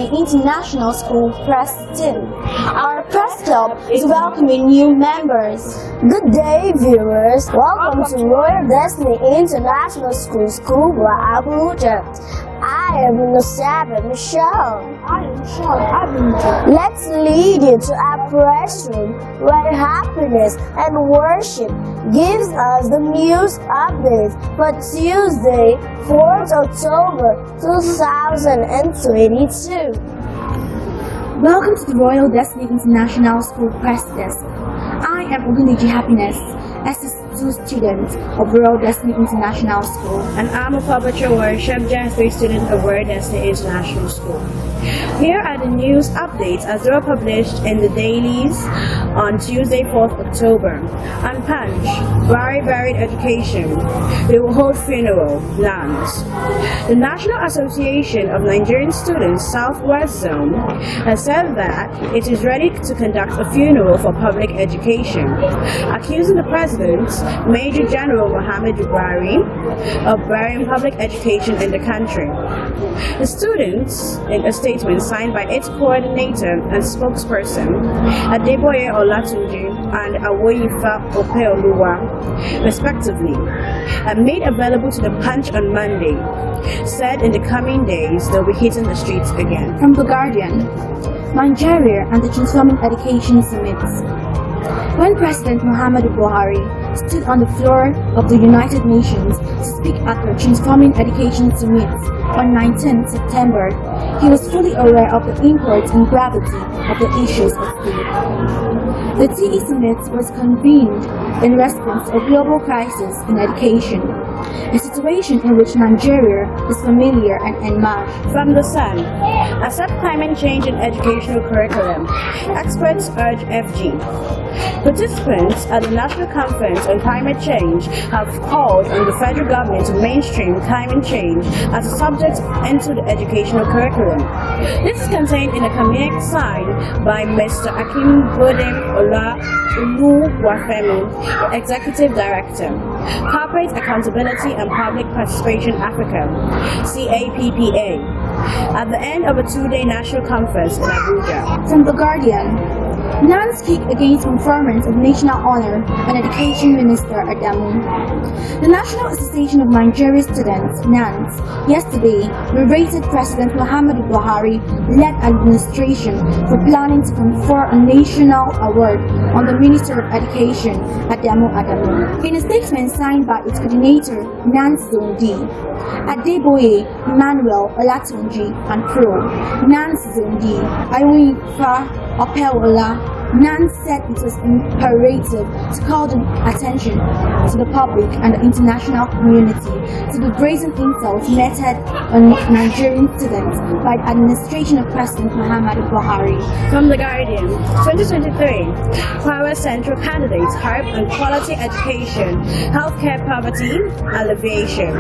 Destiny International School Press Team. Our press club is welcoming new members. Good day, viewers. Welcome to Royal Destiny International School, Abuja. I am Nusaba Michelle. I am Michelle. Let's lead you to our press room where happiness and worship gives us the news updates for Tuesday, 4th October 2022. Welcome to the Royal Destiny International School Press Desk. I am Oguniji Happiness, SS2 student of Royal Destiny International School. And I'm a publisher worship Gen3 student of Royal Destiny International School. Here are the news updates as they were published in the dailies on Tuesday, 4th October. On Punch, Buried Education, they will hold funeral, lands. The National Association of Nigerian Students Southwest Zone has said that it is ready to conduct a funeral for public education, accusing the President, Major General Muhammad Buhari, of burying public education in the country. The students, in a statement signed by its coordinator and spokesperson, Adeboye Olatunji and Awoyifa Opeoluwa, respectively, and made available to the Punch on Monday, said in the coming days they'll be hitting the streets again. From The Guardian, Nigeria and the Transforming Education Summit. When President Muhammadu Buhari stood on the floor of the United Nations to speak at the Transforming Education Summit on 19 September, he was fully aware of the import and gravity of the issues at stake. The TE Summit was convened in response to a global crisis in education, a situation in which Nigeria is familiar and enmeshed. From The Sun, accept climate change in educational curriculum. Experts urge FG. Participants at the National Conference on Climate Change have called on the federal government to mainstream climate change as a subject into the educational curriculum. This is contained in a communique signed by Mr. Akim Bodem Oluwafemi, the Executive Director, Corporate Accountability and Public Participation Africa, CAPPA, at the end of a two-day national conference in Abuja. From The Guardian, NANS kick against conferment of national honor on Education Minister Adamu. The National Association of Nigerian Students, NANS, yesterday berated President Muhammadu Buhari-led administration for planning to confer a national award on the Minister of Education, Adamu. In a statement signed by its coordinator, NANS Zone D, Adeboye Emmanuel Olatunji and Pro, NANS Zone D, Ayoifa Opewola, NANS said it was imperative to call the attention to the public and the international community to the brazen insults meted on Nigerian students by the administration of President Muhammadu Buhari. From The Guardian, 2023, Power Central candidates harp on quality education, healthcare poverty, alleviation.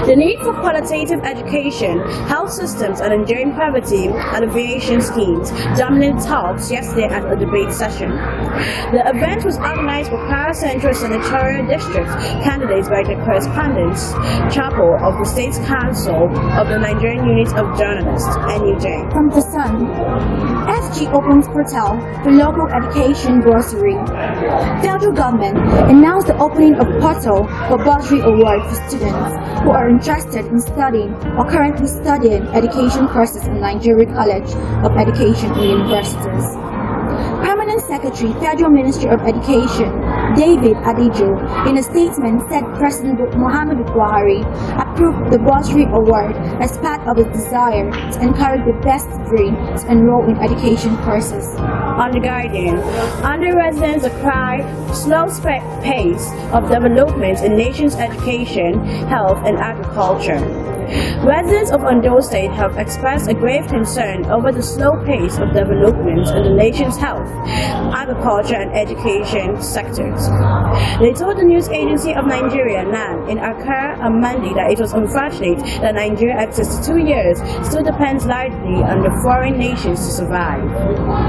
The need for qualitative education, health systems, and enduring poverty alleviation schemes dominated talks yesterday at a debate session. The event was organized for Power Central Senatorial District candidates by the Correspondence Chapel of the State Council of the Nigerian Unit of Journalists, NUJ. From The Sun, FG opens portal for local education bursary. Federal government announced the opening of portal for bursary award for students who are interested in studying or currently studying education courses in Nigeria College of Education and Universities. Permanent Secretary, Federal Ministry of Education, David Adejo, in a statement said President Muhammadu Buhari approved the bursary award as part of his desire to encourage the best brain to enroll in education courses. On The Guardian, under residents cry slow pace of development in nation's education, health, and agriculture. Residents of Ondo State have expressed a grave concern over the slow pace of development in the nation's health, agriculture, and education sectors. They told the news agency of Nigeria, NAN, in Accra on Monday that it was unfortunate that Nigeria at 62 years still depends largely on the foreign nations to survive.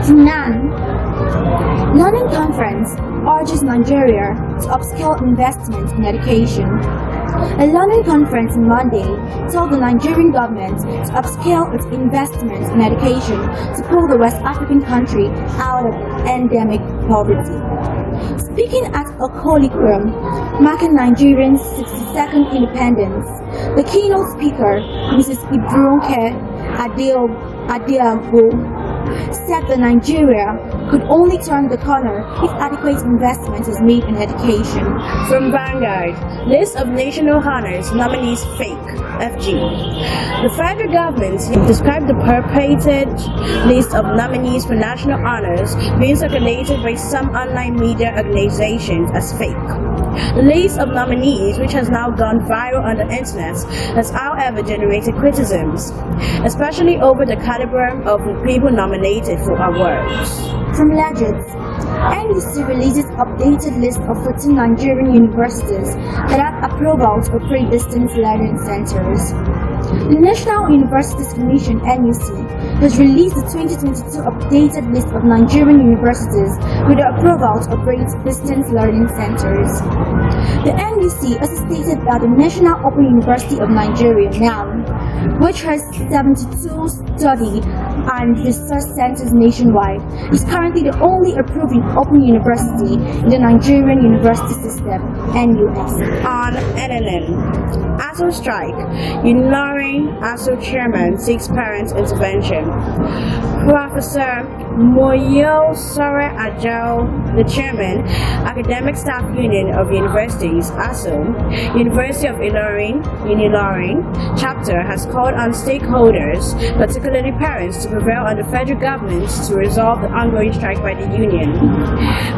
From NAN, Learning Conference urges Nigeria to upscale investment in education. A London conference on Monday told the Nigerian government to upscale its investments in education to pull the West African country out of endemic poverty. Speaking at a colloquium marking Nigeria's 62nd independence, the keynote speaker, Mrs. Ibronke Adeagbo, said that Nigeria could only turn the corner if adequate investment is made in education. From Vanguard, list of national honors nominees fake, FG. The federal government described the purported list of nominees for national honors being circulated by some online media organizations as fake. The list of nominees, which has now gone viral on the internet, has however generated criticisms, especially over the caliber of the people nominated for awards. From Legends, NUC releases updated list of 14 Nigerian universities that have approval to operate distance learning centers. The National Universities Commission (NUC) has released the 2022 updated list of Nigerian universities with the approval to operate distance learning centers. The NUC also stated that the National Open University of Nigeria (NAN), which has 72 study and research centers nationwide, is currently the only approved open university in the Nigerian university system (NUS). On NNN, ASO strike, ignoring ASO chairman seeks parent intervention. Professor Moyo Sore Ajao, the chairman, Academic Staff Union of Universities, ASO, University of Ilorin, Unilorin, chapter has called on stakeholders, particularly parents, to prevail on the federal government to resolve the ongoing strike by the union.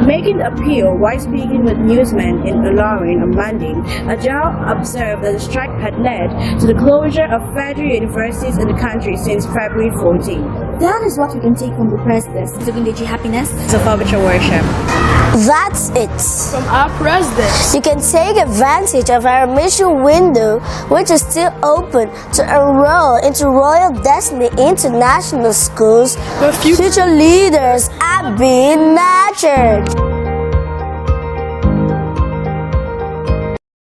Making the appeal while speaking with newsmen in Ilorin on Monday, Ajao observed that the strike had led to the closure of federal universities in the country since February 14. That is what we can take from the president. Zugundeji happiness. So far with your worship. That's it. From our president. You can take advantage of our admission window, which is still open, to enroll into Royal Destiny International Schools, where future leaders are being nurtured.